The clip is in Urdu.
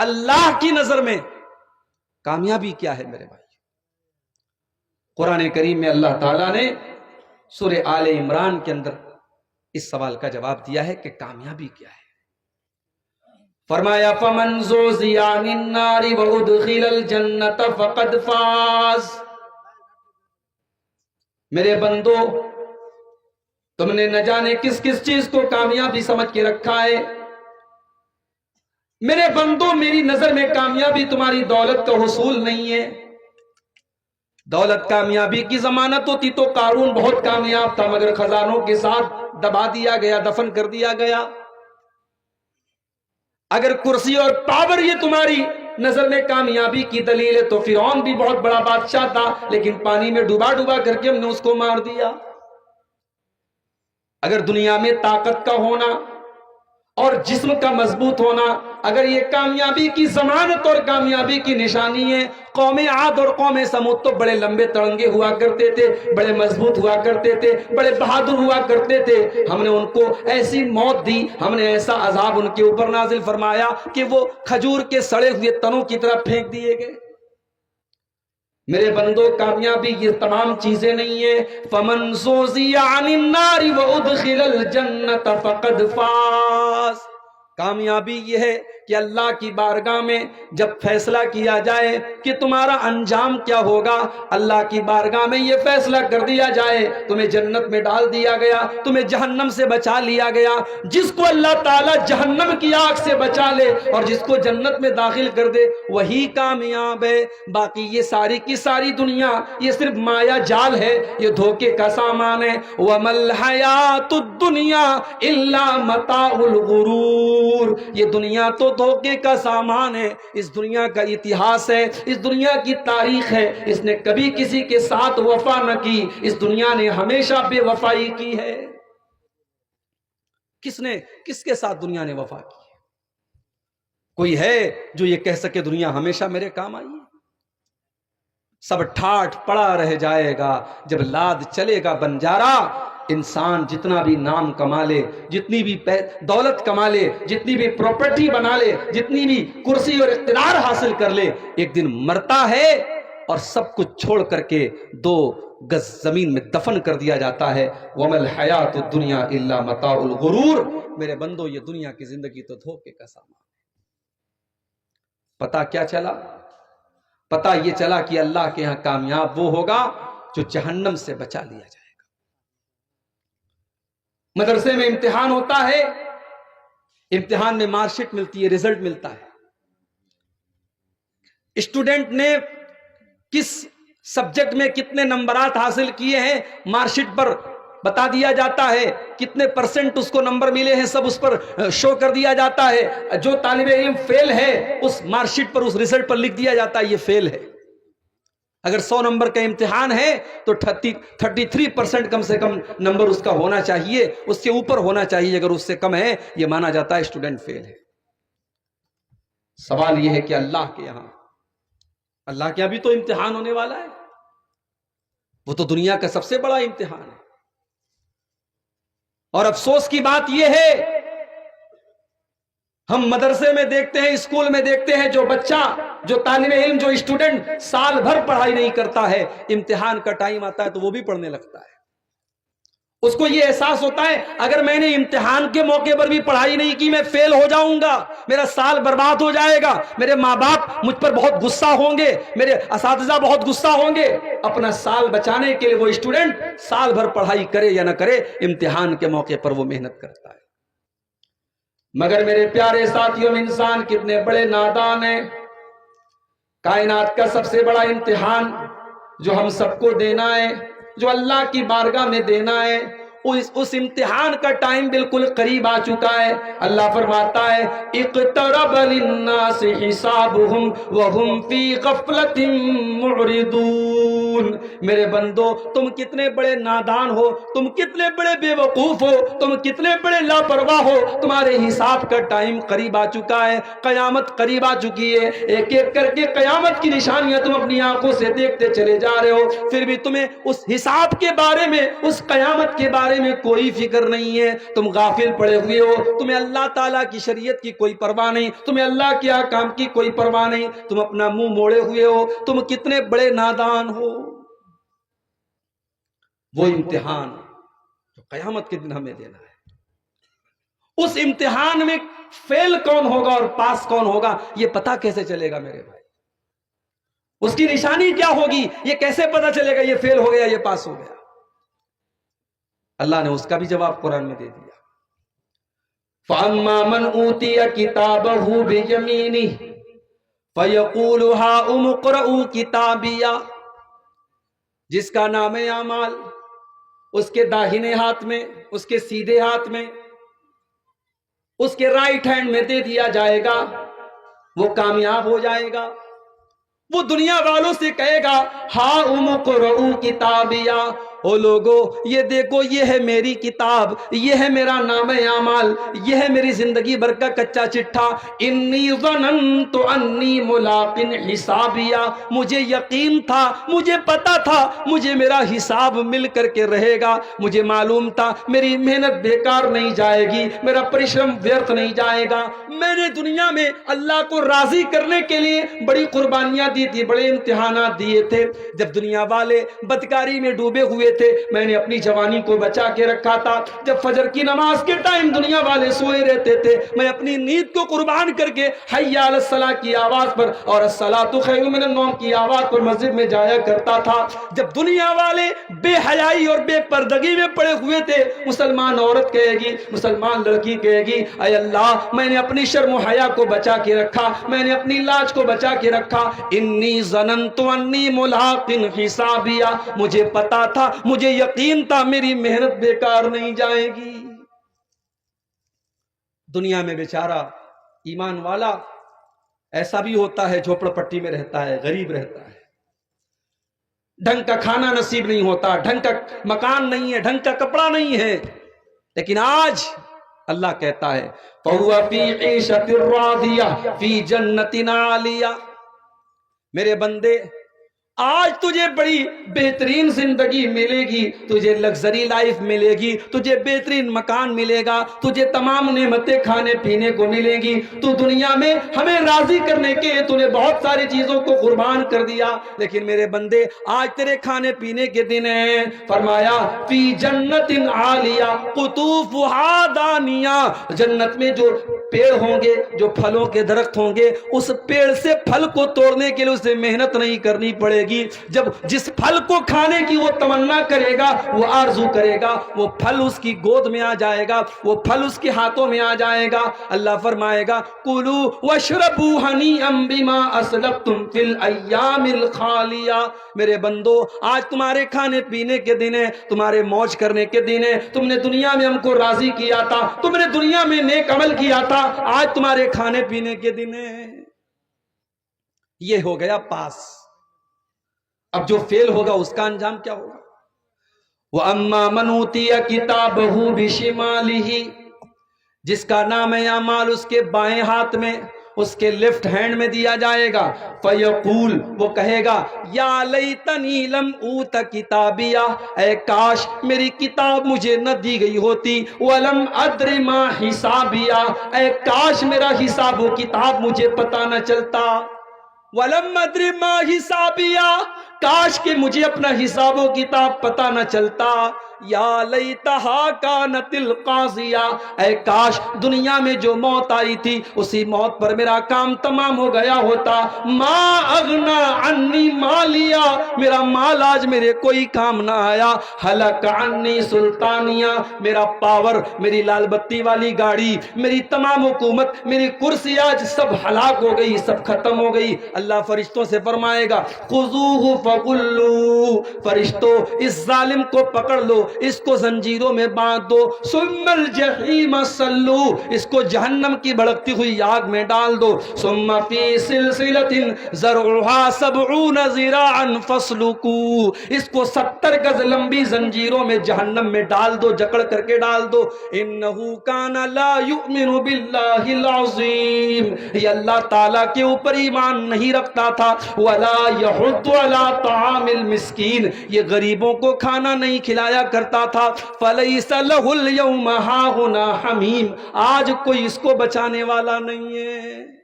اللہ کی نظر میں کامیابی کیا ہے میرے بھائی؟ قرآن کریم میں اللہ تعالیٰ نے سورہ آل عمران کے اندر اس سوال کا جواب دیا ہے کہ کامیابی کیا ہے۔ فرمایا فَمَنْ زُحْزِحَ عَنِ النَّارِ وَأُدْخِلَ الْجَنَّةَ فَقَدْ فَازَ۔ میرے بندو، تم نے نہ جانے کس کس چیز کو کامیابی سمجھ کے رکھا ہے۔ میرے بندو، میری نظر میں کامیابی تمہاری دولت کا حصول نہیں ہے۔ دولت کامیابی کی ضمانت ہوتی تو قارون بہت کامیاب تھا، مگر خزانوں کے ساتھ دبا دیا گیا، دفن کر دیا گیا۔ اگر کرسی اور پاور یہ تمہاری نظر میں کامیابی کی دلیل ہے تو فرعون بھی بہت بڑا بادشاہ تھا، لیکن پانی میں ڈوبا ڈوبا کر کے ہم نے اس کو مار دیا۔ اگر دنیا میں طاقت کا ہونا اور جسم کا مضبوط ہونا اگر یہ کامیابی کی ضمانت اور کامیابی کی نشانی ہے، قوم عاد اور قوم سمود تو بڑے لمبے تڑنگے ہوا کرتے تھے، بڑے مضبوط ہوا کرتے تھے، بڑے بہادر ہوا کرتے تھے۔ ہم نے ان کو ایسی موت دی، ہم نے ایسا عذاب ان کے اوپر نازل فرمایا کہ وہ کھجور کے سڑے ہوئے تنوں کی طرح پھینک دیے گئے۔ میرے بندو، کامیابی یہ تمام چیزیں نہیں ہیں۔ فَمَنْ زُحْزِحَ عَنِ النَّارِ وَأُدْخِلَ الْجَنَّةَ فَقَدْ فَازَ۔ کامیابی یہ ہے کہ اللہ کی بارگاہ میں جب فیصلہ کیا جائے کہ تمہارا انجام کیا ہوگا، اللہ کی بارگاہ میں یہ فیصلہ کر دیا جائے تمہیں جنت میں ڈال دیا گیا، تمہیں جہنم سے بچا لیا گیا۔ جس کو اللہ تعالیٰ جہنم کی آگ سے بچا لے اور جس کو جنت میں داخل کر دے وہی کامیاب ہے۔ باقی یہ ساری کی ساری دنیا یہ صرف مایا جال ہے، یہ دھوکے کا سامان ہے۔ وَمَا الْحَيَاةُ الدُّنْيَا إِلَّا مَتَاعُ الْغُرُورِ۔ یہ دنیا تو دھوکے کا سامان ہے، اس دنیا کا اتہاس ہے، اس دنیا کی تاریخ ہے، اس نے کبھی کسی کے ساتھ وفا نہ کی، اس دنیا نے ہمیشہ بے وفائی کی ہے۔ کس کے ساتھ دنیا نے وفا کی ہے؟ کوئی ہے جو یہ کہہ سکے دنیا ہمیشہ میرے کام آئی ہے؟ سب ٹھاٹ پڑا رہ جائے گا جب لاد چلے گا بنجارا۔ انسان جتنا بھی نام کما لے، جتنی بھی دولت کما لے، جتنی بھی پراپرٹی بنا لے، جتنی بھی کرسی اور اقتدار حاصل کر لے، ایک دن مرتا ہے اور سب کچھ چھوڑ کر کے 2 گز زمین میں دفن کر دیا جاتا ہے۔ وَمَا الْحَيَاةُ الدُّنْيَا إِلَّا مَتَاعُ الْغُرُورِ۔ میرے بندو، یہ دنیا کی زندگی تو دھوکے کا سامان ہے۔ پتہ کیا چلا؟ پتہ یہ چلا کہ اللہ کے ہاں کامیاب وہ ہوگا جو جہنم سے بچا لیا جائے گا۔ مدرسے میں امتحان ہوتا ہے، امتحان میں مارک شیٹ ملتی ہے، رزلٹ ملتا ہے۔ اسٹوڈنٹ نے کس سبجیکٹ میں کتنے نمبرات حاصل کیے ہیں مارک شیٹ پر بتا دیا جاتا ہے، کتنے % اس کو نمبر ملے ہیں سب اس پر شو کر دیا جاتا ہے۔ جو طالب علم فیل ہے اس مارک شیٹ پر، اس رزلٹ پر لکھ دیا جاتا ہے یہ فیل ہے۔ اگر 100 نمبر کا امتحان ہے تو 33% کم سے کم نمبر اس کا ہونا چاہیے، اس سے اوپر ہونا چاہیے۔ اگر اس سے کم ہے یہ مانا جاتا ہے اسٹوڈنٹ فیل ہے۔ سوال یہ ہے کہ اللہ کے یہاں بھی تو امتحان ہونے والا ہے، وہ تو دنیا کا سب سے بڑا امتحان ہے۔ اور افسوس کی بات یہ ہے، ہم مدرسے میں دیکھتے ہیں، اسکول میں دیکھتے ہیں، جو بچہ، جو طالب علم، جو اسٹوڈنٹ سال بھر پڑھائی نہیں کرتا ہے، امتحان کا ٹائم آتا ہے تو وہ بھی پڑھنے لگتا ہے۔ اس کو یہ احساس ہوتا ہے اگر میں نے امتحان کے موقع پر بھی پڑھائی نہیں کی میں فیل ہو جاؤں گا، میرا سال برباد ہو جائے گا، میرے ماں باپ مجھ پر بہت غصہ ہوں گے، میرے اساتذہ بہت غصہ ہوں گے۔ اپنا سال بچانے کے لیے وہ اسٹوڈنٹ سال بھر پڑھائی کرے یا نہ کرے، امتحان کے موقع پر وہ محنت کرتا ہے۔ مگر میرے پیارے ساتھیوں، انسان کتنے بڑے نادان ہیں۔ کائنات کا سب سے بڑا امتحان جو ہم سب کو دینا ہے، جو اللہ کی بارگاہ میں دینا ہے، اس امتحان کا ٹائم بالکل قریب آ چکا ہے۔ اللہ فرماتا ہے اقترب للناس حسابهم وهم فی غفلۃ معرضون۔ میرے بندو، تم کتنے بڑے نادان ہو، تم کتنے بڑے بے وقوف ہو، تم کتنے بڑے لاپرواہ ہو، تمہارے حساب کا ٹائم قریب آ چکا ہے، قیامت قریب آ چکی ہے۔ ایک ایک کر کے قیامت کی نشانیاں تم اپنی آنکھوں سے دیکھتے چلے جا رہے ہو، پھر بھی تمہیں اس حساب کے بارے میں، اس قیامت کے بارے بارے میں کوئی فکر نہیں ہے، تم غافل پڑے ہوئے ہو، تمہیں اللہ تعالیٰ کی شریعت کی کوئی پرواہ نہیں، تمہیں اللہ کے احکام کی کوئی پرواہ نہیں، تم اپنا منہ موڑے ہوئے ہو، تم کتنے بڑے نادان ہو۔ وہ امتحان جو قیامت کے دن ہمیں دینا ہے، اس امتحان میں فیل کون ہوگا اور پاس کون ہوگا یہ پتہ کیسے چلے گا میرے بھائی؟ اس کی نشانی کیا ہوگی یہ کیسے پتہ چلے گا یہ فیل ہو گیا یہ پاس ہو گیا؟ اللہ نے اس کا بھی جواب قرآن میں دے دیا۔ فَأَمَّا مَنْ أُوتِيَ كِتَابَهُ بِيَمِينِهِ فَيَقُولُ هَاؤُمُ اقْرَءُوا کتابیہ، جس کا نام اعمال اس کے داہنے ہاتھ میں، اس کے سیدھے ہاتھ میں، اس کے رائٹ ہینڈ میں دے دیا جائے گا، وہ کامیاب ہو جائے گا۔ وہ دنیا والوں سے کہے گا ہاؤم اقرؤوا کتابیہ، او لوگو یہ دیکھو یہ ہے میری کتاب، یہ ہے میرا نام اعمال، یہ ہے میری زندگی بھر کا کچا چٹھا۔ انی ظننت انی ملاق حسابیہ، مجھے یقین تھا، مجھے پتا تھا مجھے میرا حساب مل کر کے رہے گا، مجھے معلوم تھا میری محنت بیکار نہیں جائے گی، میرا پریشرم ویرتھ نہیں جائے گا۔ میں نے دنیا میں اللہ کو راضی کرنے کے لیے بڑی قربانیاں دی تھی، بڑے امتحانات دیے تھے۔ جب دنیا والے بدکاری میں ڈوبے ہوئے تھے میں نے اپنی جوانی کو بچا کے رکھا تھا، جب فجر کی نماز کے ٹائم دنیا والے سوئے رہتے تھے میں اپنی نیند کو قربان کر کے حی علی الصلاۃ کی آواز پر اور الصلاۃ خیر من النوم کی آواز پر مسجد میں جایا کرتا تھا۔ جب دنیا والے بے حیائی اور بے پردگی میں پڑے ہوئے تھے، مسلمان عورت کہے گی، مسلمان لڑکی کہے گی اے اللہ میں نے اپنی شرم و حیا کو بچا کے رکھا، میں نے اپنی لاج کو بچا کے رکھا۔ انی ظننت انی ملاق حسابیہ، مجھے پتا تھا، مجھے یقین تھا میری محنت بیکار نہیں جائے گی۔ دنیا میں بیچارہ ایمان والا ایسا بھی ہوتا ہے جھوپڑ پٹی میں رہتا ہے، غریب رہتا ہے، ڈھنگ کا کھانا نصیب نہیں ہوتا، ڈھنگ کا مکان نہیں ہے، ڈھنگ کا کپڑا نہیں ہے، لیکن آج اللہ کہتا ہے فَهُوَ فِي عِيشَةٍ رَاضِيَةٍ فِي جَنَّةٍ عَالِيَةٍ، میرے بندے آج تجھے بڑی بہترین زندگی ملے گی، تجھے لگزری لائف ملے گی، تجھے بہترین مکان ملے گا، تجھے تمام نعمتیں کھانے پینے کو ملیں گی۔ تو دنیا میں ہمیں راضی کرنے کے تو نے بہت ساری چیزوں کو قربان کر دیا، لیکن میرے بندے آج تیرے کھانے پینے کے دن ہیں۔ فرمایا فی جنت عالیہ قطوفہا دانیہ، جنت میں جو پیڑ ہوں گے، جو پھلوں کے درخت ہوں گے، اس پیڑ سے پھل کو توڑنے کے لیے اسے محنت نہیں کرنی پڑے گی۔ جب جس پھل کو کھانے کی وہ تمنا کرے گا، وہ آرزو کرے گا، وہ پھل اس کی گود میں آ جائے گا، وہ پھل اس کے ہاتھوں میں آ جائے گا۔ اللہ فرمائے گا کُلُوا وَاشْرَبُوا هَنِيئًا بِمَا أَسْلَفْتُمْ فِي الْأَيَّامِ الْخَالِيَةِ، میرے بندو آج تمہارے کھانے پینے کے دن ہے، تمہارے موج کرنے کے دن ہے، تم نے دنیا میں ہم کو راضی کیا تھا، تم نے دنیا میں نیک عمل کیا تھا، آج تمہارے کھانے پینے کے دن ہے۔ یہ ہو گیا پاس۔ اب جو فیل ہوگا اس کا انجام کیا ہوگا؟ وَأَمَّا مَنْ أُوتِيَ كِتَابَهُ بِشِمَالِهِ، جس کا نام اعمال اس کے بائیں ہاتھ میں، اس کے لیفٹ ہینڈ میں دیا جائے گا، فَيَقُول، وہ کہے گا یا لیتنی لم اوت کتابیہ، اے کاش میری کتاب مجھے نہ دی گئی ہوتی، وَلَمْ أَدْرِ مَا حِسَابِیہ، اے کاش میرا حساب و کتاب مجھے پتہ نہ چلتا، وَلَمْ أَدْرِ مَا حِسَابِیہ، کاش کہ مجھے اپنا حساب و کتاب پتہ نہ چلتا، یا لیتہا کانت القاضیہ، اے کاش دنیا میں جو موت آئی تھی اسی موت پر میرا کام تمام ہو گیا ہوتا، ما اغنا عنی مالیہ، میرا مال آج میرے کوئی کام نہ آیا، ہلک عنی سلطانیہ، میرا پاور، میری لال بتی والی گاڑی، میری تمام حکومت، میری کرسی آج سب ہلاک ہو گئی، سب ختم ہو گئی۔ اللہ فرشتوں سے فرمائے گا خذوہ فغلوہ، فرشتوں اس ظالم کو پکڑ لو، اس کو زنجیروں میں باندھ دو، ثم الجحیم صلو، اس کو جہنم کی بھڑکتی ہوئی آگ میں ڈال دو، ثم فی سلسلۃ ذرعها 70 ذراعا فاسلکوہ، اس کو 70 گز لمبی زنجیروں میں جہنم میں ڈال دو، جکڑ کر کے ڈال دو۔ انہ کان لا یؤمن باللہ العظیم، یہ اللہ تعالیٰ کے اوپر ایمان نہیں رکھتا تھا، ولا یحض علی طعام المسکین، یہ غریبوں کو کھانا نہیں کھلایا کرتا تھا. فلیس لہ الیوم ہاہنا حمیم، آج کوئی اس کو بچانے والا نہیں ہے.